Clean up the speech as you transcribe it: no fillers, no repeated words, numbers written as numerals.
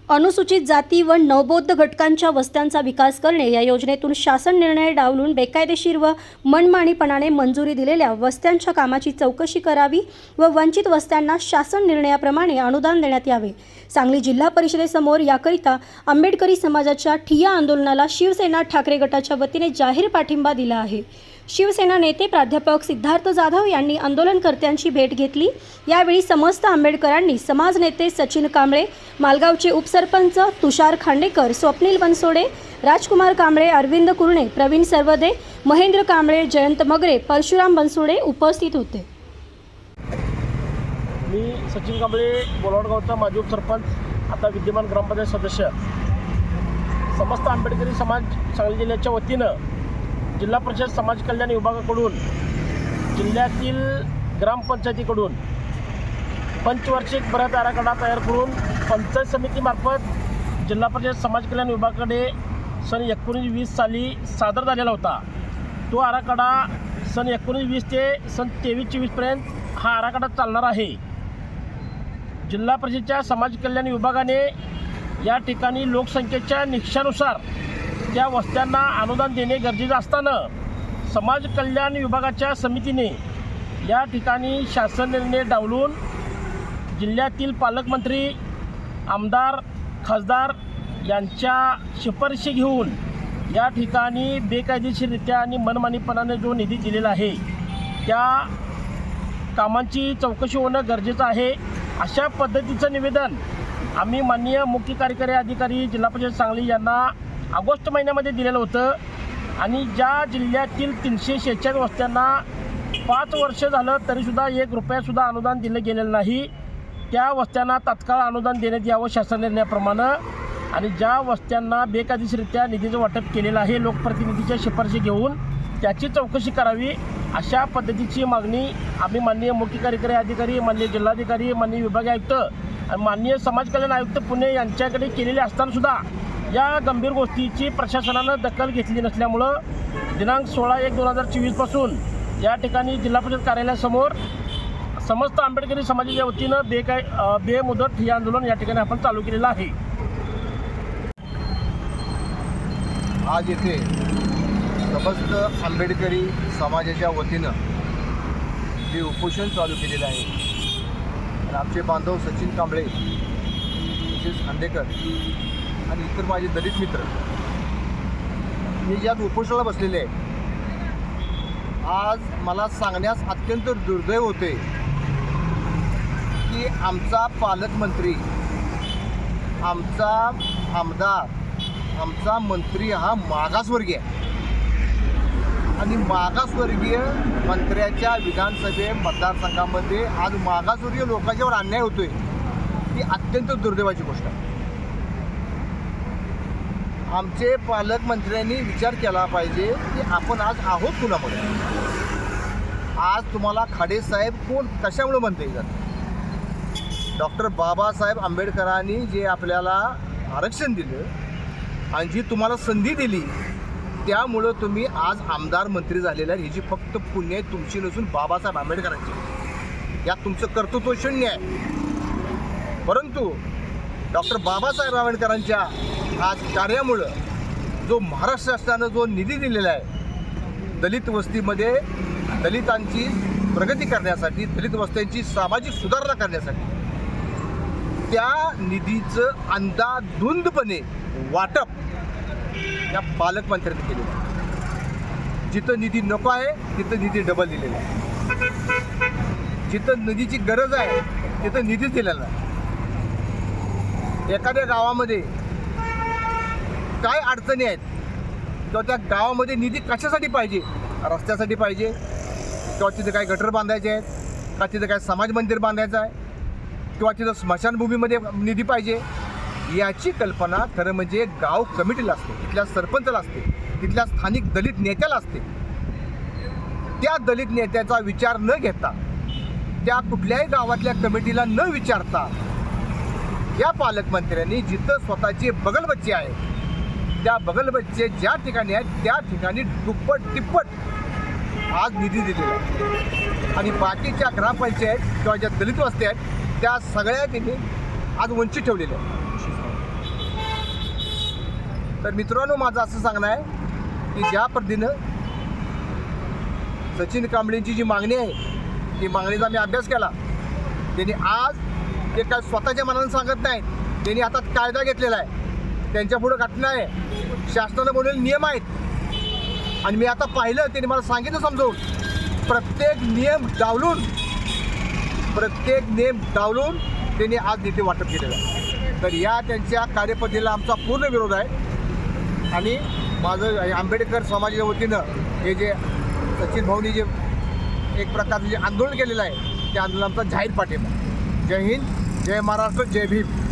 अनुसूचित जाती व नवबौद्ध घटकांच्या वस्त्यांचा विकास करणे या योजनेतून शासन निर्णय डावलून बेकायदेशीर व मनमानीपणाने मंजुरी दिलेल्या वस्त्यांच्या कामाची चौकशी करावी व वंचित वस्त्यांना शासन निर्णयाप्रमाणे अनुदान देण्यात यावे। सांगली जिल्हा परिषदेसमोर याकरिता आंबेडकरी समाजाच्या ठिय्या आंदोलनाला शिवसेना ठाकरे गटाच्या वतीने जाहीर पाठिंबा दिला आहे। शिवसेना नेते प्राध्यापक सिद्धार्थ जाधव यांनी आंदोलनकर्त्यांची भेट घेतली। यावेळी समस्त आंबेडकरांनी समाज नेते सचिन कांबळे, मालगावचे उपसरपंच तुषार खांडेकर, स्वप्नील बनसोडे, राजकुमार कांबळे, अरविंद कुरणे, प्रवीण सरवदे, महेंद्र कांबळे, जयंत मगरे, परशुराम बनसोडे उपस्थित होते। मी सचिन कांबळे, बोलवडगावचा माजी उपसरपंच, आता विद्यमान ग्रामपंचायत सदस्य। समस्त आंबेडकरी समाज सांगली जिल्ह्याच्या वतीनं जिल्हा परिषद समाज कल्याण विभागाकडून जिल्ह्यातील ग्रामपंचायतीकडून पंचवार्षिक बृहत आराखडा तयार करून पंचायत समितीमार्फत जिल्हा परिषद समाज कल्याण विभागाकडे सन 1920 साली सादर झालेला होता। तो आराखडा सन 1920 ते सन 23-24 पर्यंत हा आराखडा चालणार आहे। जिल्हा परिषदेच्या समाज कल्याण विभागाने या ठिकाणी लोकसंख्येच्या निकषानुसार त्या वस्त्यांना अनुदान देणे गरजेचे असताना समाज कल्याण विभागाच्या समितीने या ठिकाणी शासन निर्णय डावलून जिल्ह्यातील पालकमंत्री, आमदार, खासदार यांच्या शिफारशी घेऊन या ठिकाणी बेकायदेशीररित्या आणि मनमानीपणाने जो निधी दिलेला आहे त्या कामांची चौकशी होणं गरजेचं आहे। अशा पद्धतीचं निवेदन आम्ही माननीय मुख्य कार्यकारी अधिकारी जिल्हा परिषद सांगली यांना ऑगस्ट महिन्यामध्ये दिलेलं होतं आणि ज्या जिल्ह्यातील 346 वस्त्यांना 5 वर्ष झालं तरीसुद्धा 1 रुपयासुद्धा अनुदान दिलं गेलेलं नाही, त्या वस्त्यांना तात्काळ अनुदान देण्यात यावं शासन निर्णयाप्रमाणे। आणि ज्या वस्त्यांना बेकायदेशीररित्या निधीचं वाटप केलेलं आहे लोकप्रतिनिधीच्या शिफारशी घेऊन त्याची चौकशी करावी, अशा पद्धतीची मागणी आम्ही माननीय मुख्य कार्यकारी अधिकारी, माननीय जिल्हाधिकारी, माननीय विभागीय आयुक्त आणि माननीय समाज कल्याण आयुक्त पुणे यांच्याकडे केलेले असतानासुद्धा या गंभीर गोष्टीची प्रशासनानं दखल घेतली नसल्यामुळं दिनांक 16/1/2024 पासून या ठिकाणी जिल्हा परिषद कार्यालयासमोर समस्त आंबेडकरी समाजाच्या वतीनं बेमुदत ठिय्या आंदोलन या ठिकाणी आपण चालू केलेलं आहे। आज येथे समस्त आंबेडकरी समाजाच्या वतीनं जे उपोषण चालू केलेलं आहे आणि आमचे बांधव सचिन कांबळे, तसेच खांडेकर आणि इतर माझे दलित मित्र हे ज्यात उपोषणाला बसलेले आहे, आज मला सांगण्यास अत्यंत दुर्दैव होते की आमचा पालकमंत्री, आमचा आमदार, आमचा मंत्री हा मागासवर्गीय आहे आणि मागासवर्गीय मंत्र्याच्या विधानसभे मतदारसंघामध्ये आज मागासवर्गीय लोकांच्यावर अन्याय होतोय, ही अत्यंत दुर्दैवाची गोष्ट आहे। आमचे पालकमंत्र्यांनी विचार केला पाहिजे की आपण आज आहोत कुणामुळे। आज तुम्हाला खाडे साहेब कोण कशामुळे म्हणता येतात? डॉक्टर बाबासाहेब आंबेडकरांनी जे आपल्याला आरक्षण दिलं आणि जी तुम्हाला संधी दिली त्यामुळं तुम्ही आज आमदार मंत्री झालेला आहे। ह्याची फक्त पुण्य आहे तुमची नसून बाबासाहेब आंबेडकरांची। यात तुमचं कर्तृत्व शून्य आहे, परंतु डॉक्टर बाबासाहेब आंबेडकरांच्या आज कार्यामुळं जो महाराष्ट्र शासनानं जो निधी दिलेला आहे दलित वस्तीमध्ये दलितांची प्रगती करण्यासाठी, दलित वस्त्यांची सामाजिक सुधारणा करण्यासाठी, त्या निधीचं अंधाधुंदपणे वाटप या पालकमंत्र्यांनी केलेलं आहे। जिथं निधी नको आहे तिथं निधी डबल दिलेला आहे, जिथं निधीची गरज आहे तिथं निधीच दिलेला आहे। एखाद्या गावामध्ये काय अडचणी आहेत किंवा त्या गावामध्ये निधी कशासाठी पाहिजे, रस्त्यासाठी पाहिजे किंवा तिथे काय गटर बांधायचे आहेत का तिथे काय समाज मंदिर बांधायचं आहे किंवा तिथं स्मशानभूमीमध्ये निधी पाहिजे, याची कल्पना खरं म्हणजे गाव कमिटीला असते, तिथल्या सरपंचाला असते, तिथल्या स्थानिक दलित नेत्याला असते। त्या दलित नेत्याचा विचार न घेता, त्या कुठल्याही गावातल्या कमिटीला न विचारता या पालकमंत्र्यांनी जिथं स्वतःचे बगलबच्चे आहेत त्या बगलबच्चे ज्या ठिकाणी आहेत त्या ठिकाणी दुप्पट तिप्पट आज निधी दिलेला आहे आणि बाकीच्या ग्रामपंचायत किंवा ज्या दलित वस्त्या आहेत त्या सगळ्या त्यांनी आज वंचित ठेवलेल्या आहेत। तर मित्रांनो, माझं असं सांगणं आहे की ज्या पद्धतीनं सचिन कांबळेंची जी मागणी आहे ती मागणीचा मी अभ्यास केला. त्यांनी आज ते काय स्वतःच्या मनानं सांगत नाहीत, त्यांनी आता कायदा घेतलेला आहे, त्यांच्या पुढं घटना आहे, शासनानं बनवलेले नियम आहेत. आणि मी आता पाहिलं, त्यांनी मला सांगितलं समजावून, प्रत्येक नियम डावलून त्यांनी आज निधी वाटप केलेलं आहे. तर या त्यांच्या कार्यपद्धतीला आमचा पूर्ण विरोध आहे. आणि माझं आंबेडकर समाजाच्या वतीनं हे जे सचिन भाऊनी जे एक प्रकारचं जे आंदोलन केलेलं आहे त्या आंदोलनाचा जाहीर पाठिंबा. जय हिंद, जय महाराष्ट्र, जय भीम.